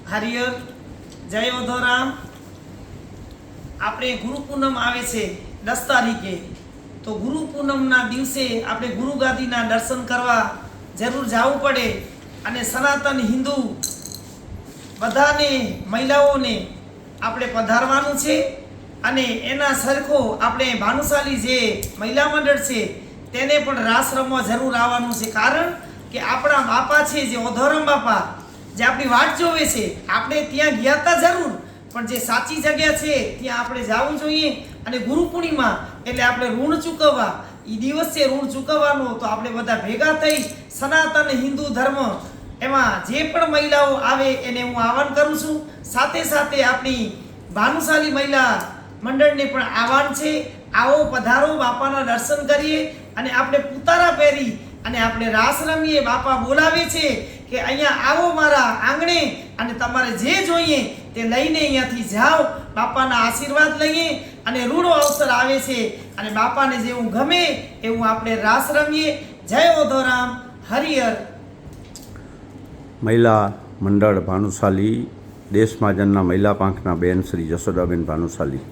હરિયર જય ઓધોરામ। આપણે ગુરુ પૂનમ આવે છે 10 તારીખે, તો ગુરુ પૂનમના દિવસે આપણે ગુરુ ગાદીના દર્શન કરવા જરૂર જવું પડે। અને સનાતન હિન્દુ બધાને મહિલાઓને આપણે પધારવાનું છે। અને એના સરખો આપણે ભાનુશાલી જે મહિલા મંડળ છે તેને પણ રાસ રમવા જરૂર આવવાનું છે। કારણ કે આપણા બાપા છે જે ઓધોરામ બાપા જે આપણી વાટ જોવે છે, આપણે ત્યાં ગયા હતા જરૂર, પણ જે સાચી જગ્યા છે ત્યાં આપણે જવું જોઈએ। અને ગુરુ પૂર્ણિમા એટલે આપણે ઋણ ચૂકવવા, એ દિવસ છે ઋણ ચૂકવવાનો, તો આપણે બધા ભેગા થઈ સનાતન હિન્દુ ધર્મ એમાં જે પણ મહિલાઓ આવે એને હું આહવાન કરું છું। સાથે સાથે આપણી ભાનુશાલી મહિલા મંડળને પણ આહવાન છે, આવો પધારો, બાપાના દર્શન કરીએ અને આપણે પુતારા પહેરી અને આપણે રાસ રમીએ। બાપા બોલાવે છે કે અહીંયા આવો મારા આંગણે અને તમારે જે જોઈએ તે લઈને અહીંયાથી જાઓ, બાપાના આશીર્વાદ લઈએ અને રૂડો અવસર આવે છે અને બાપાને જેવું ગમે એવું આપણે રાસ રમીએ। જય ઓધોરામ, હરિહર। મહિલા મંડળ ભાનુશાલી, દેશ મહાજનના મહિલા પાંખના બેન શ્રી જશોદાબેન ભાનુશાલી।